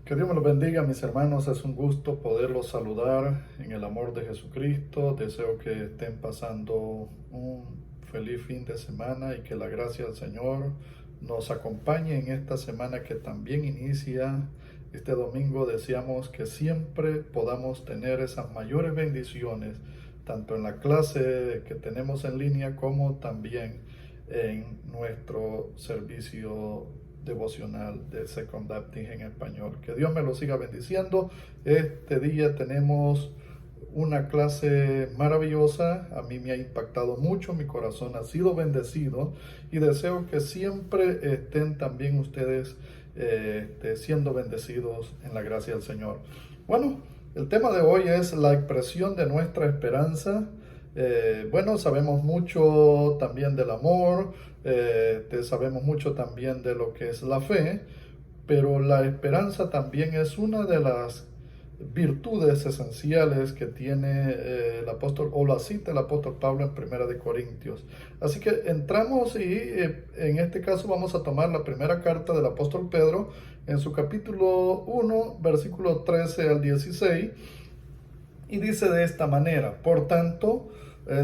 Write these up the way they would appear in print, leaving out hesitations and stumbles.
Que Dios me los bendiga, mis hermanos. Es un gusto poderlos saludar en el amor de Jesucristo. Deseo que estén pasando un feliz fin de semana y que la gracia del Señor nos acompañe en esta semana que también inicia este domingo. Deseamos que siempre podamos tener esas mayores bendiciones, tanto en la clase que tenemos en línea como también en nuestro servicio devocional de Second Baptist en español. Que Dios me lo siga bendiciendo. Este día tenemos una clase maravillosa. A mí me ha impactado mucho, mi corazón ha sido bendecido y deseo que siempre estén también ustedes siendo bendecidos en la gracia del Señor. Bueno, el tema de hoy es la expresión de nuestra esperanza. Bueno, sabemos mucho también del amor, sabemos mucho también de lo que es la fe, pero la esperanza también es una de las virtudes esenciales que tiene el apóstol, o la cita el apóstol Pablo en Primera de Corintios. Así que entramos y en este caso vamos a tomar la primera carta del apóstol Pedro en su capítulo 1, versículo 13 al 16, y dice de esta manera: por tanto,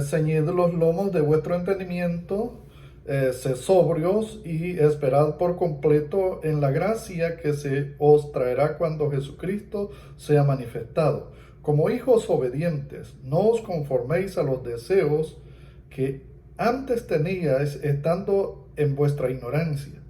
ceñid los lomos de vuestro entendimiento, sed sobrios y esperad por completo en la gracia que se os traerá cuando Jesucristo sea manifestado. Como hijos obedientes, no os conforméis a los deseos que antes teníais estando en vuestra ignorancia,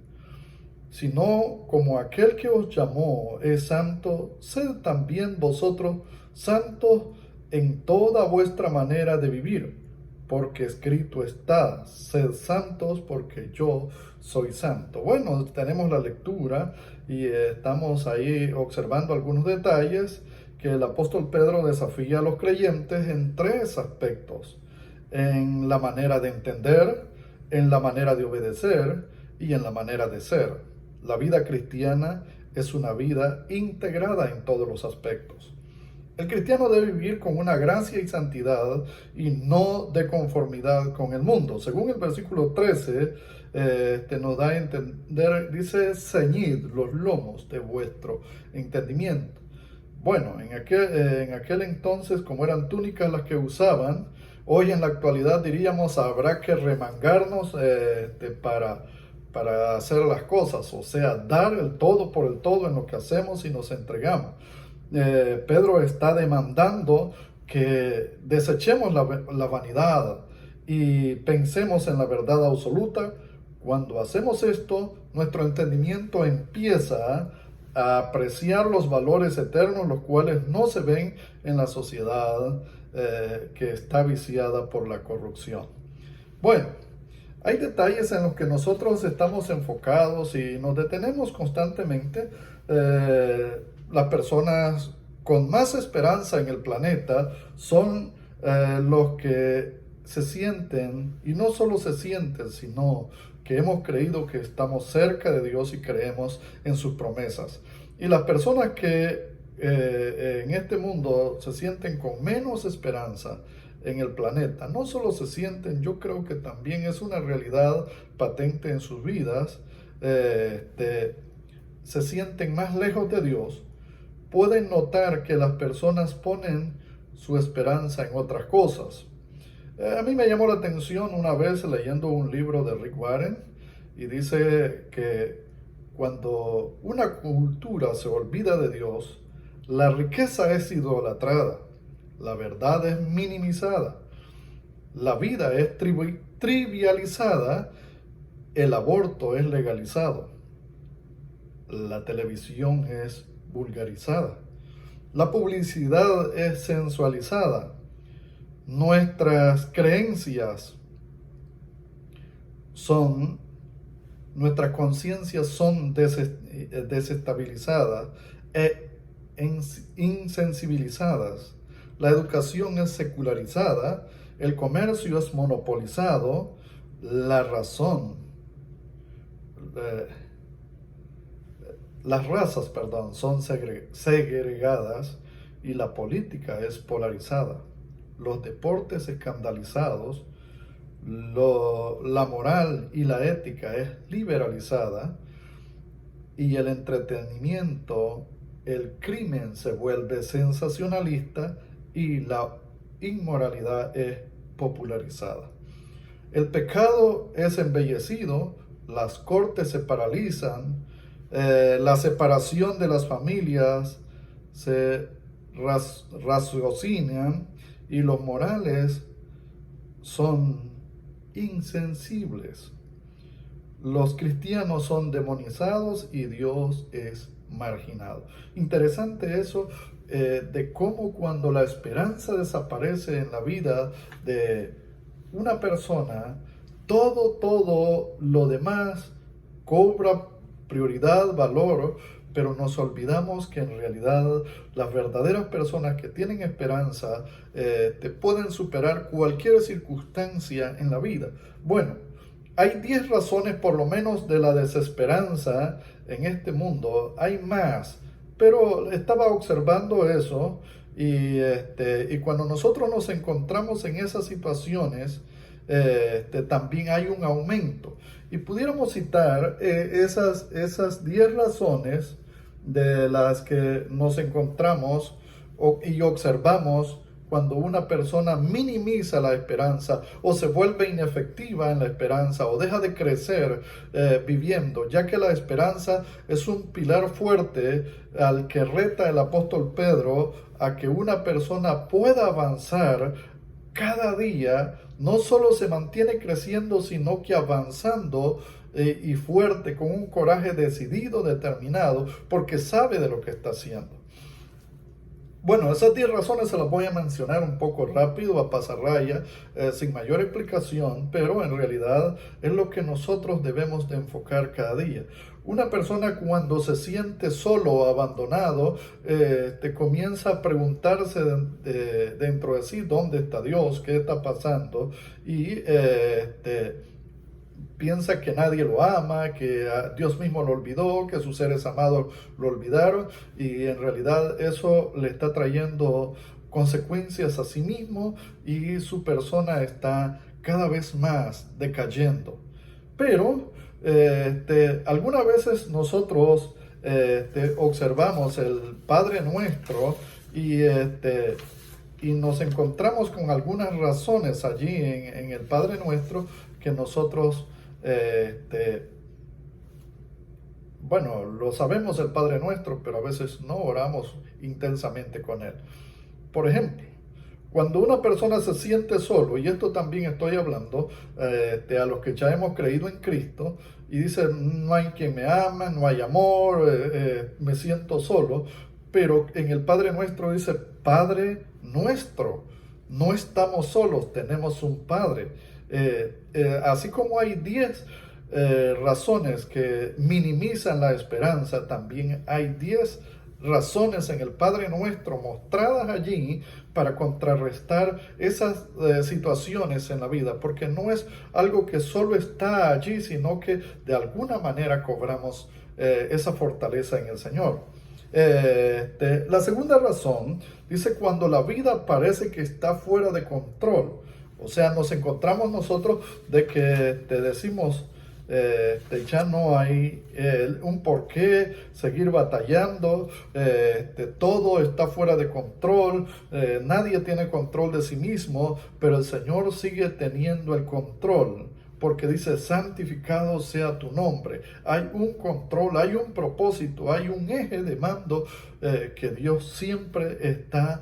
sino como aquel que os llamó es santo, sed también vosotros santos en toda vuestra manera de vivir, porque escrito está: sed santos porque yo soy santo. Bueno, tenemos la lectura y estamos ahí observando algunos detalles que el apóstol Pedro desafía a los creyentes en tres aspectos: en la manera de entender, en la manera de obedecer y en la manera de ser. La vida cristiana es una vida integrada en todos los aspectos. El cristiano debe vivir con una gracia y santidad y no de conformidad con el mundo. Según el versículo 13, nos da a entender, dice: ceñid los lomos de vuestro entendimiento. Bueno, en aquel entonces, como eran túnicas las que usaban, hoy en la actualidad diríamos habrá que remangarnos para hacer las cosas, o sea, dar el todo por el todo en lo que hacemos y nos entregamos. Pedro está demandando que desechemos la vanidad y pensemos en la verdad absoluta. Cuando hacemos esto, nuestro entendimiento empieza a apreciar los valores eternos, los cuales no se ven en la sociedad que está viciada por la corrupción. Bueno, hay detalles en los que nosotros estamos enfocados y nos detenemos constantemente. Las personas con más esperanza en el planeta son los que se sienten, y no solo se sienten, sino que hemos creído que estamos cerca de Dios y creemos en sus promesas. Y las personas que en este mundo se sienten con menos esperanza en el planeta, no solo se sienten, yo creo que también es una realidad patente en sus vidas, se sienten más lejos de Dios. Pueden notar que las personas ponen su esperanza en otras cosas. A mí me llamó la atención una vez leyendo un libro de Rick Warren, y dice que cuando una cultura se olvida de Dios, la riqueza es idolatrada, la verdad es minimizada, la vida es trivializada, el aborto es legalizado, la televisión es vulgarizada, la publicidad es sensualizada, nuestras creencias nuestras conciencias son desestabilizadas e insensibilizadas, la educación es secularizada, el comercio es monopolizado, la razón, las razas, perdón, son segregadas y la política es polarizada, los deportes escandalizados, la moral y la ética es liberalizada y el entretenimiento el crimen se vuelve sensacionalista y la inmoralidad es popularizada. El pecado es embellecido, las cortes se paralizan, la separación de las familias se raciocinan y los morales son insensibles. Los cristianos son demonizados y Dios es marginado. Interesante eso de cómo cuando la esperanza desaparece en la vida de una persona, todo lo demás cobra prioridad, valor, pero nos olvidamos que en realidad las verdaderas personas que tienen esperanza te pueden superar cualquier circunstancia en la vida. Bueno, hay 10 razones por lo menos de la desesperanza en este mundo, hay más, pero estaba observando eso y cuando nosotros nos encontramos en esas situaciones, también hay un aumento. Y pudiéramos citar esas 10 razones de las que nos encontramos y observamos cuando una persona minimiza la esperanza o se vuelve inefectiva en la esperanza o deja de crecer viviendo, ya que la esperanza es un pilar fuerte al que reta el apóstol Pedro a que una persona pueda avanzar cada día. No solo se mantiene creciendo, sino que avanzando y fuerte, con un coraje decidido, determinado, porque sabe de lo que está haciendo. Bueno, esas 10 razones se las voy a mencionar un poco rápido, a pasarraya, sin mayor explicación, pero en realidad es lo que nosotros debemos de enfocar cada día. Una persona cuando se siente solo o abandonado, te comienza a preguntarse dentro de sí, ¿dónde está Dios? ¿Qué está pasando? Y piensa que nadie lo ama, que Dios mismo lo olvidó, que sus seres amados lo olvidaron, y en realidad eso le está trayendo consecuencias a sí mismo y su persona está cada vez más decayendo. Pero algunas veces nosotros observamos el Padre Nuestro y nos encontramos con algunas razones allí en el Padre Nuestro que nosotros bueno, lo sabemos el Padre Nuestro, pero a veces no oramos intensamente con Él. Por ejemplo, cuando una persona se siente solo, y esto también estoy hablando a los que ya hemos creído en Cristo, y dice, no hay quien me ama, no hay amor, me siento solo, pero en el Padre Nuestro dice, Padre Nuestro, no estamos solos, tenemos un Padre. Así como hay 10 razones que minimizan la esperanza, también hay 10 razones en el Padre Nuestro mostradas allí para contrarrestar esas situaciones en la vida, porque no es algo que solo está allí, sino que de alguna manera cobramos esa fortaleza en el Señor. La segunda razón dice cuando la vida parece que está fuera de control. O sea, nos encontramos nosotros de que te decimos, ya no hay un por qué seguir batallando, todo está fuera de control, nadie tiene control de sí mismo, pero el Señor sigue teniendo el control. Porque dice, santificado sea tu nombre. Hay un control, hay un propósito, hay un eje de mando que Dios siempre está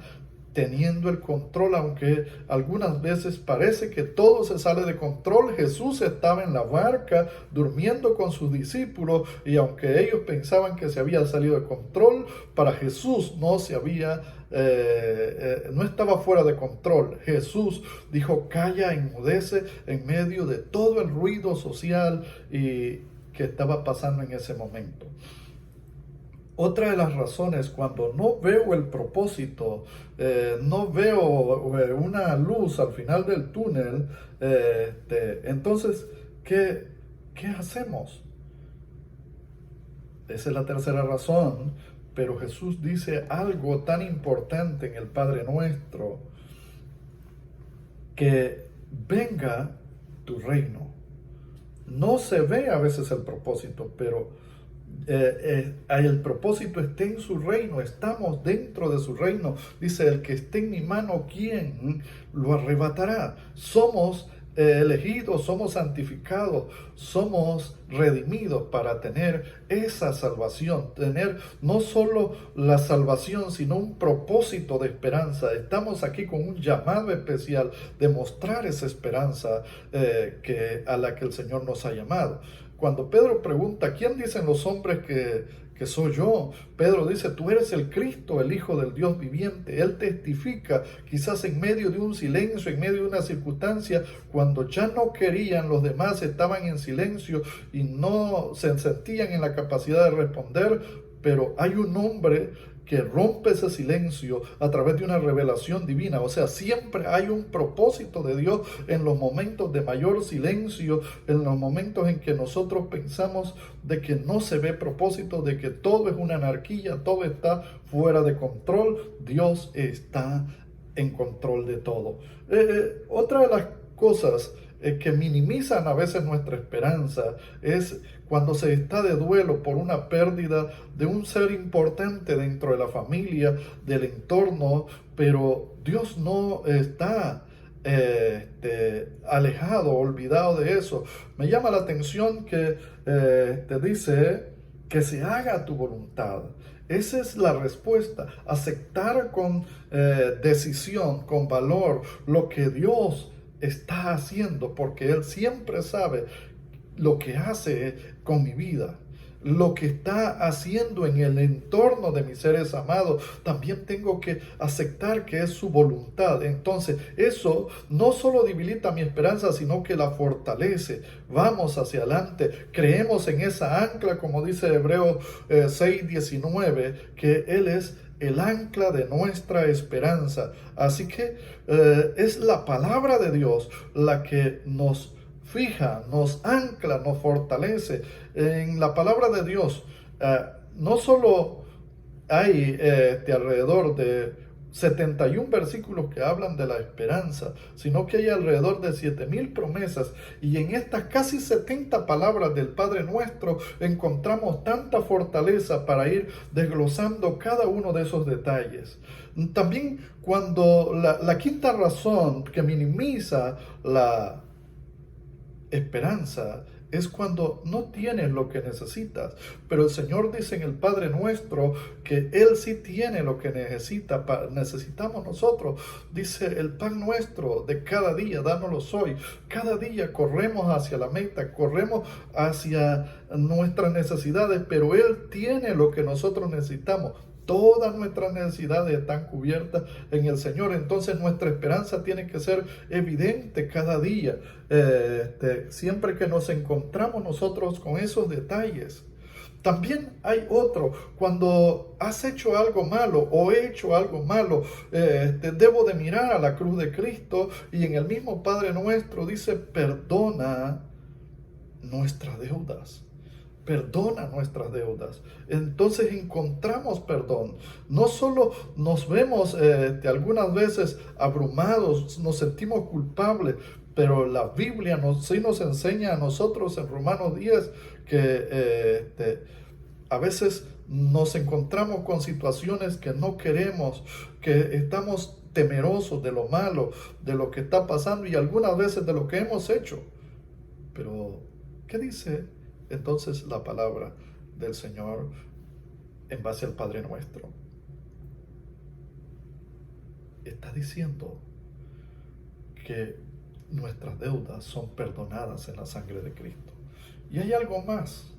teniendo el control, aunque algunas veces parece que todo se sale de control. Jesús estaba en la barca durmiendo con sus discípulos y aunque ellos pensaban que se había salido de control, para Jesús no se había no estaba fuera de control. Jesús dijo, calla, enmudece en medio de todo el ruido social y que estaba pasando en ese momento. Otra de las razones, cuando no veo el propósito, no veo una luz al final del túnel, entonces, ¿qué hacemos? Esa es la tercera razón, pero Jesús dice algo tan importante en el Padre Nuestro, que venga tu reino. No se ve a veces el propósito, pero el propósito está en su reino, estamos dentro de su reino. Dice, el que esté en mi mano, ¿quién lo arrebatará? Somos elegidos, somos santificados, somos redimidos para tener esa salvación, tener no solo la salvación, sino un propósito de esperanza. Estamos aquí con un llamado especial de mostrar esa esperanza a la que el Señor nos ha llamado. Cuando Pedro pregunta, ¿quién dicen los hombres que soy yo? Pedro dice, tú eres el Cristo, el Hijo del Dios viviente. Él testifica, quizás en medio de un silencio, en medio de una circunstancia, cuando ya no querían, los demás estaban en silencio y no se sentían en la capacidad de responder, pero hay un hombre que rompe ese silencio a través de una revelación divina. O sea, siempre hay un propósito de Dios en los momentos de mayor silencio, en los momentos en que nosotros pensamos de que no se ve propósito, de que todo es una anarquía, todo está fuera de control. Dios está en control de todo. Otra de las cosas que minimizan a veces nuestra esperanza es cuando se está de duelo por una pérdida de un ser importante dentro de la familia, del entorno, pero Dios no está alejado, olvidado de eso. Me llama la atención que te dice que se haga tu voluntad. Esa es la respuesta, aceptar con decisión, con valor, lo que Dios está haciendo, porque Él siempre sabe lo que hace con mi vida, lo que está haciendo en el entorno de mis seres amados. También tengo que aceptar que es su voluntad. Entonces, eso no solo debilita mi esperanza, sino que la fortalece. Vamos hacia adelante, creemos en esa ancla, como dice Hebreos 6:19, que Él es el ancla de nuestra esperanza. Así que es la palabra de Dios la que nos fija, nos ancla, nos fortalece. En la palabra de Dios no solo hay alrededor de 71 versículos que hablan de la esperanza, sino que hay alrededor de 7,000 promesas, y en estas casi 70 palabras del Padre Nuestro encontramos tanta fortaleza para ir desglosando cada uno de esos detalles. También cuando la quinta razón que minimiza la esperanza es cuando no tienes lo que necesitas, pero el Señor dice en el Padre Nuestro que Él sí tiene lo que necesitamos nosotros. Dice, el pan nuestro de cada día, dánoslo hoy. Cada día corremos hacia la meta, corremos hacia nuestras necesidades, pero Él tiene lo que nosotros necesitamos. Todas nuestras necesidades están cubiertas en el Señor. Entonces nuestra esperanza tiene que ser evidente cada día. Siempre que nos encontramos nosotros con esos detalles. También hay otro, cuando has hecho algo malo o he hecho algo malo, debo de mirar a la cruz de Cristo, y en el mismo Padre Nuestro dice, perdona nuestras deudas. Perdona nuestras deudas. Entonces encontramos perdón. No solo nos vemos algunas veces abrumados, nos sentimos culpables, pero la Biblia sí nos enseña a nosotros en Romanos 10 que a veces nos encontramos con situaciones que no queremos, que estamos temerosos de lo malo, de lo que está pasando y algunas veces de lo que hemos hecho. Pero, ¿qué dice entonces la palabra del Señor en base al Padre Nuestro? Está diciendo que nuestras deudas son perdonadas en la sangre de Cristo. Y hay algo más.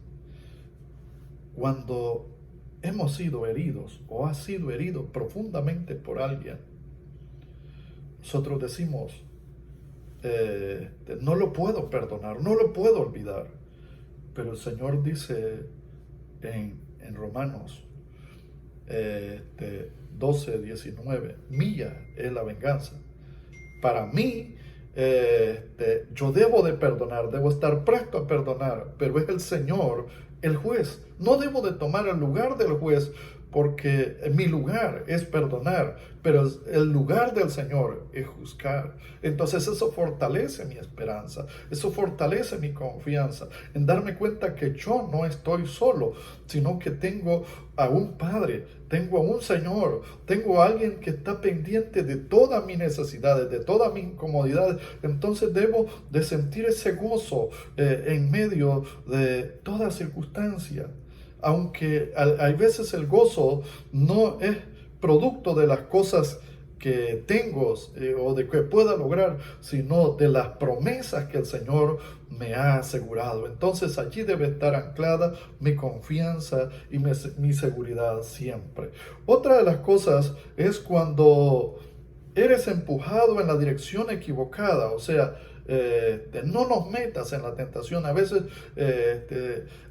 Cuando hemos sido heridos o has sido herido profundamente por alguien, nosotros decimos, no lo puedo perdonar, no lo puedo olvidar. Pero el Señor dice en Romanos 12:19, mía es la venganza. Para mí, yo debo de perdonar, debo estar presto a perdonar, pero es el Señor, el juez, No debo de tomar el lugar del juez, porque mi lugar es perdonar, pero el lugar del Señor es juzgar. Entonces eso fortalece mi esperanza, eso fortalece mi confianza en darme cuenta que yo no estoy solo, sino que tengo a un Padre, tengo a un Señor, tengo a alguien que está pendiente de todas mis necesidades, de todas mis incomodidades. Entonces debo de sentir ese gozo en medio de toda circunstancia. Aunque hay veces el gozo no es producto de las cosas que tengo o de que pueda lograr, sino de las promesas que el Señor me ha asegurado. Entonces allí debe estar anclada mi confianza y mi seguridad siempre. Otra de las cosas es cuando eres empujado en la dirección equivocada, o sea, no nos metas en la tentación. A veces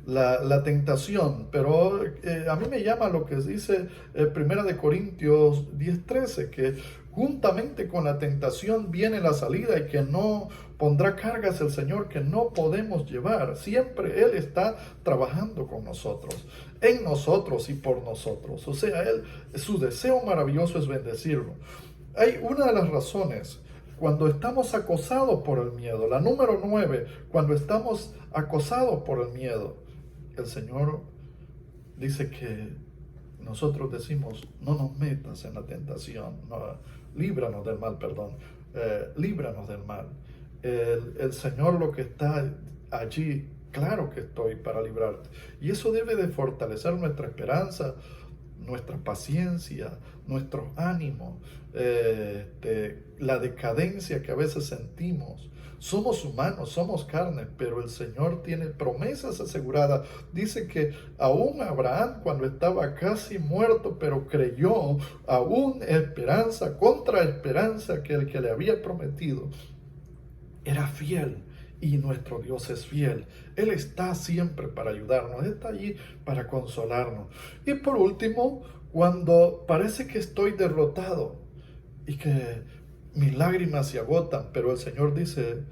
la tentación, pero a mí me llama lo que dice Primera de Corintios 10:13, que juntamente con la tentación viene la salida y que no pondrá cargas el Señor que no podemos llevar. Siempre Él está trabajando con nosotros, en nosotros y por nosotros. O sea, su deseo maravilloso es bendecirlo. Hay una de las razones cuando estamos acosados por el miedo. La número 9, cuando estamos acosados por el miedo, el Señor dice que nosotros decimos, no nos metas en la tentación, no, líbranos del mal, líbranos del mal. El Señor lo que está allí, claro que estoy para librarte. Y eso debe de fortalecer nuestra esperanza, nuestra paciencia, nuestro ánimo, la decadencia que a veces sentimos. Somos humanos, somos carne, pero el Señor tiene promesas aseguradas. Dice que aún Abraham, cuando estaba casi muerto, pero creyó, aún esperanza, contra esperanza, que el que le había prometido era fiel. Y nuestro Dios es fiel. Él está siempre para ayudarnos, está allí para consolarnos. Y por último, cuando parece que estoy derrotado y que mis lágrimas se agotan, pero el Señor dice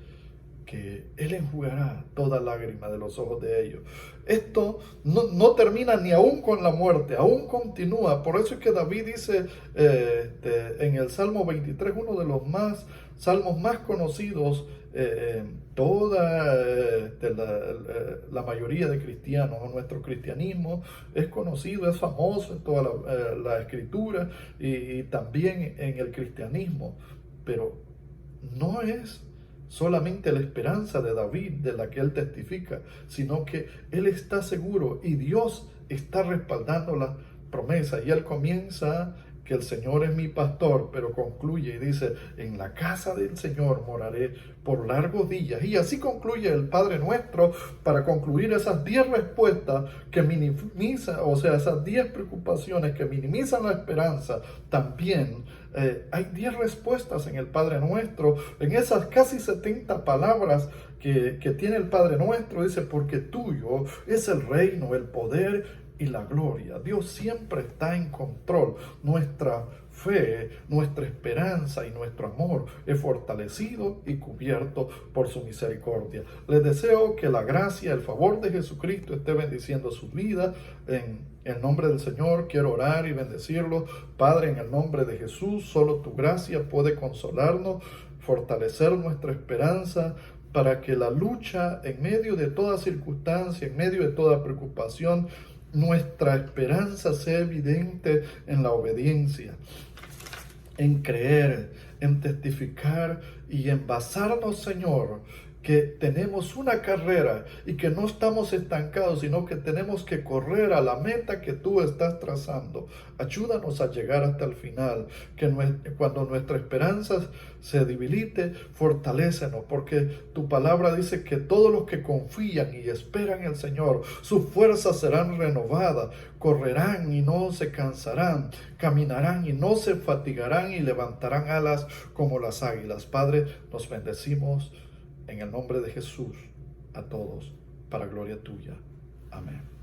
que Él enjugará toda lágrima de los ojos de ellos. Esto no termina ni aún con la muerte, aún continúa. Por eso es que David dice en el Salmo 23, uno de los salmos más conocidos, la mayoría de cristianos, o nuestro cristianismo es conocido, es famoso en toda la escritura y también en el cristianismo, pero no es solamente la esperanza de David de la que él testifica, sino que él está seguro y Dios está respaldando la promesa. Y él comienza que el Señor es mi pastor, pero concluye y dice, en la casa del Señor moraré por largos días. Y así concluye el Padre Nuestro para concluir esas 10 respuestas que minimizan, o sea, esas 10 preocupaciones que minimizan la esperanza. También hay 10 respuestas en el Padre Nuestro, en esas casi 70 palabras que tiene el Padre Nuestro. Dice, porque tuyo es el reino, el poder y la gloria. Dios siempre está en control. Nuestra fe, nuestra esperanza y nuestro amor es fortalecido y cubierto por su misericordia. Les deseo que la gracia, el favor de Jesucristo esté bendiciendo su vida. En el nombre del Señor quiero orar y bendecirlo. Padre, en el nombre de Jesús, solo tu gracia puede consolarnos, fortalecer nuestra esperanza, para que la lucha, en medio de toda circunstancia, en medio de toda preocupación, nuestra esperanza sea evidente en la obediencia, en creer, en testificar y en basarnos, Señor, que tenemos una carrera y que no estamos estancados, sino que tenemos que correr a la meta que tú estás trazando. Ayúdanos a llegar hasta el final, que cuando nuestra esperanza se debilite, fortalécenos, porque tu palabra dice que todos los que confían y esperan en el Señor, sus fuerzas serán renovadas, correrán y no se cansarán, caminarán y no se fatigarán y levantarán alas como las águilas. Padre, nos bendecimos en el nombre de Jesús a todos, para gloria tuya. Amén.